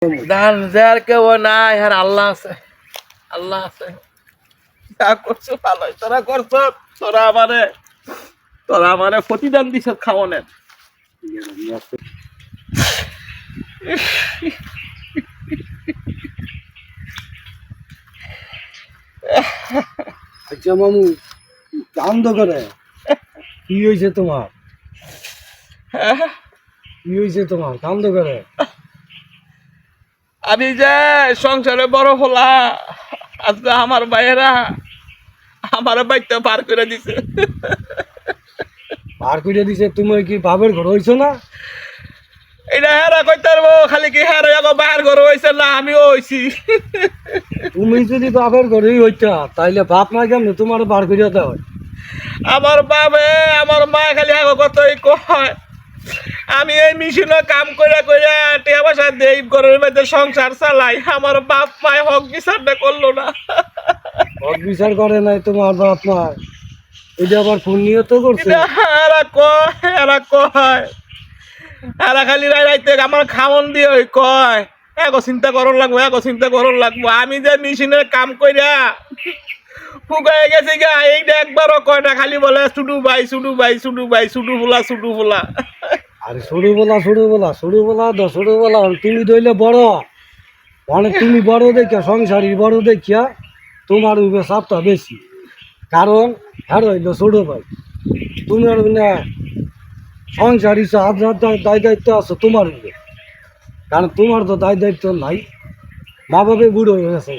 ধান যার কেউ নাই, আর আল্লাহ আছে, আল্লাহ আছে। যা করছো ভালোই তোরা করছো, তোরা আমারে প্রতিদান দিছ খাওয়ানের। আচ্ছা মামু, কান্দ করে কি হয়েছে তোমার? কি হয়েছে তোমার? কান্দ করে আমি যে সংসারে বড় হলা, আজকে আমার ভাইয়েরা আমার বাইকটা পার করে দিছে। বার করে দিছে? তুমি কি বাপের ঘর হইছো না? এটা হেরা কইতে পারবো, খালি কি হেরা এখন বাহার ঘর হয়েছে না আমিও হয়েছি। তুমি যদি বাপের ঘরেই হইতা তাইলে বাপ মা কেমনে তোমার বার করে দেওয়া? আমার বাবে আমার মা খালি আগো কতই কয়, আমি এই মেশিনে কাম করে করে টাকা পয়সা দেই, ঘরের মধ্যে সংসার চালাই, আমার বাপ মায় হক বিচারটা করলো না। হক বিচার করে নাই তোমার বাপ মা? এটা আবার ফোন নিয়ে তো করছে। এরা খালি রাইতে আমার খাওয়ন দিয়ে ওই কয় এগো চিন্তা করন লাগবো, এগো চিন্তা করন লাগবো। আমি যে মেশিনে কাম কইরা ফুগাই গেছি গা, এইটা একবারও কয় না, খালি বলে ছুডু ভাই ছুডু ভাই ছুডু ভাই ছুডু ফুলা ছুডু ফুলা। আরে ছোট বলা তুমি ধরলে বড়, মানে তুমি বড় দেখিয়া, সংসারী বড় দেখিয়া তোমার উপরে চাপটা বেশি। কারণ হ্যাঁ হইল ছোট ভাই, তুমি আর না সংসারী আপনার দায় দায়িত্ব আছে তোমার উপরে। কারণ তোমার তো দায় দায়িত্ব নাই, মা বাপে বুড়ো হয়ে গেছে।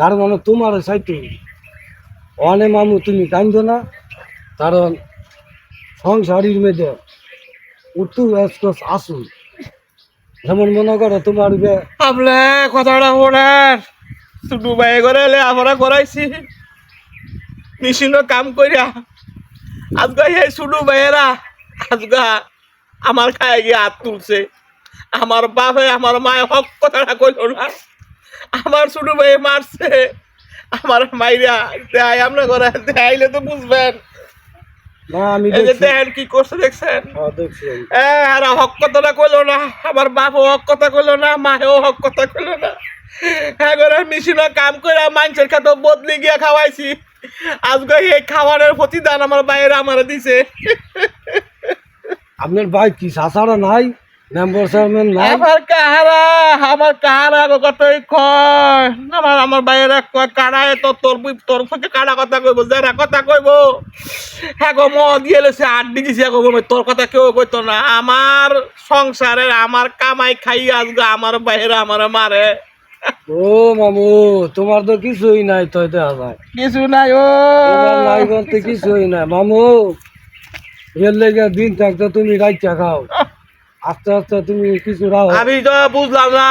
কারণ মানে তোমার সাইতে অনে মামু তুমি কান্দ না, কারণ সংসারীর মেয়েদে উঠু আসুন। যেমন মনে করো তোমার আপনি কথাটা শোনেন, ছুডু ভাই করে এলে আমরা করাইছি মেশিনে কাম কইরা, আজকে এই ছুডু ভাইয়েরা আজকে আমার খায় গিয়ে হাত তুলছে। আমার বাপে আমার মায় হক কথাটা কইল না, আমার ছোট ভাই মারছে আমার মাইরা দেয়। আপনার ঘরে দেখাইলে তো বুঝবেন। না আমি এই যে দেখেন কি করছে, দেখছেন? এরা হক কথাটা কইলো না, আমার বাপও হক কথা কইলো না, মায়েও হক কথা কইলো না। হ্যাঁ করে মেশিনে কাম করে মানুষের খাতে বদলি গিয়া খাওয়াইছি, আজকে এই খাওয়ানোর প্রতিদান আমার বাইরে আমার দিছে। আপনার ভাই কি চাচারা নাই? মেম্বার চেয়ারম্যান নাই? আমার কাহারা কথাই কয়, আমার বাইরে কয় কাড়ায় তো তোর থেকে কাড়া কথা কইব, যারা কথা কইব হ্যাঁ গো মদ দিয়ে লেছে আড্ডি দিছে গো, তোর কথা কেউ কইতো না। আমার সংসারের আমার কামাই খাই আজকে আমার বাইরে আমার মারে। ও মামু, তোমার তো কিছুই নাই তো, দেখা যায় কিছু নাই। ও নাই বলতে কিছুই নাই মামু। এর লেগে দিন থাকতে তুমি রাইচা খাও, আস্তে আস্তে তুমি কিছু রাও। আমি তো বুঝলাম না,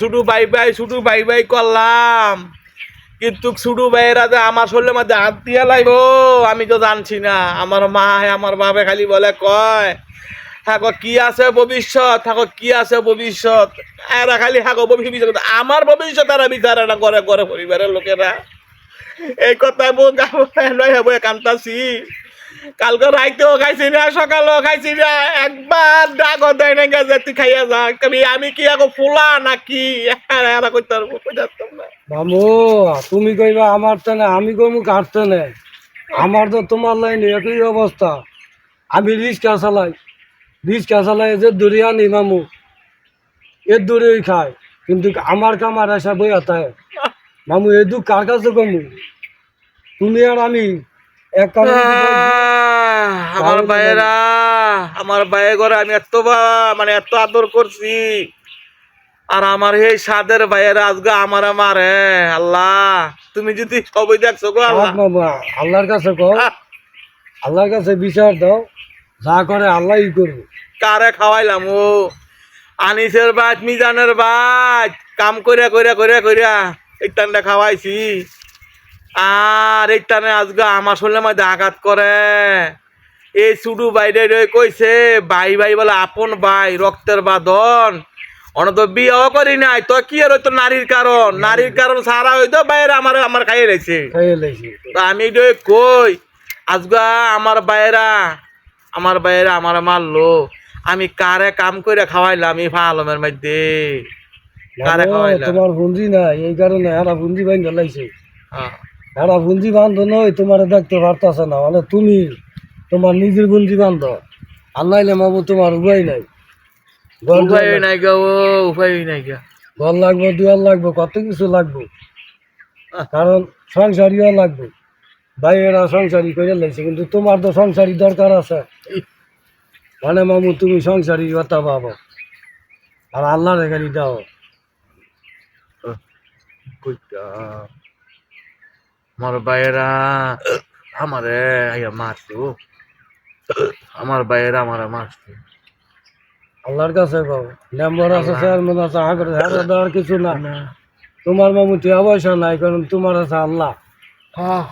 শুধু বাই বাই করলাম, কিন্তু ছোট ভাইয়েরা যে আমার শরীরের মধ্যে হাত দিয়ে লাইবো আমি তো জানছি না। আমার মা আমার বাপে খালি বলে কয় থাকো কি আছে ভবিষ্যৎ, থাকো কি আছে ভবিষ্যৎ, এরা খালি থাকো ভবিষ্যৎ, আমার ভবিষ্যৎ এরা বিচারে না করে করে পরিবারের লোকেরা। এই কথায় বই কান্তাছি, কালকে রাইতেও খাইছি না, সকালেও খাইছি না, একবার ডাকও দেয় না গেছে তুই খাইয়া যা। আমি কি এখন ফোলা নাকি এরা করতে পারবো, কইতাম না। মামু তুমি কইবা আমার তো না, আমি কইমু কাটতে না। আমার তো তোমার লাইনে একই অবস্থা। আমি রিক্সা চালাই যে দূরে আনি মামু, এর দূরেই খায়, কিন্তু আমার কামার আসা বই আতায় মামু। এ দু কার কাছে কমু? তুমি আর আমি এক আমার ভাইয়ের ঘরে আমি এত মানে এত আদর করছি, আর আমার এই সাদের ভাইয়েরা আজকে আমার মারে। আল্লাহ তুমি যদি সবই দেখছো গো আল্লাহ, আল্লাহর কাছে কও, আল্লাহর কাছে বিচার দাও, যা করে আল্লাহ করবে। কারে খাওয়াইলাম? ও আনিসের বাদ, মিজানের বাদ, কাম কইরা কইরা কইরা কইরা এইটানটা খাওয়াইছি, আর এইটানে আজকে আমার শরীরের মধ্যে আঘাত করে। এই ছুডু বাইরে কইছে ভাই ভাই বলে আপন ভাই, রক্তের বাঁধন। অনত বিয়েও করি নাই তো কি আর হইতো নারীর কারণ সারা হইতো বাইরে আমার খাইয়ে রয়েছে। আমি কই আজগা আমার বাইরা আমার মারলো, আমি কারে কাম করে খাওয়াইলাম এই আলমের মধ্যে। কারে খাওয়াইলা? তোমার পুঞ্জি নাই এই কারণে এরা পুঞ্জি বাইন্ধ লাইছে। হ্যাঁ। এরা পুঞ্জি বান্ধ নয় তোমার দেখতে পারতাছে না, মানে তুমি তোমার নিজের পুঞ্জি বান্ধ। আর নাইলে মামু তোমার উপায় নাই। উপায় নাই গো, উপায় নাই গা। ঘর লাগবে, দুয়ার লাগবে, কত কিছু লাগবে। কারণ সংসারীও লাগবে, ভাইয়েরা সংসারী করে লাইছে, কিন্তু তোমার তো সংসারী দরকার আছে। মানে মামু তুমি সংসারী কথা পাবো, আর আল্লাহ রেখানি দাও। কইতা আমার ভাইয়েরা আমারে আইয়া মারতো, আমার ভাইয়েরা আমারে মারতো। আল্লাহর কাছে পাবো, মেম্বার আছে, আল্লাহ। চেয়ারম্যান আছে, আগের হাতে দেওয়ার কিছু না। না। তোমার মামু টিয়া পয়সা নাই, কারণ তোমার আছে আল্লাহ। হ্যাঁ,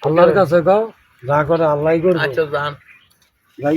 আল্লাহর কাছে কাও, যা করে আল্লাহ করবে। আচ্ছা যান। ভাই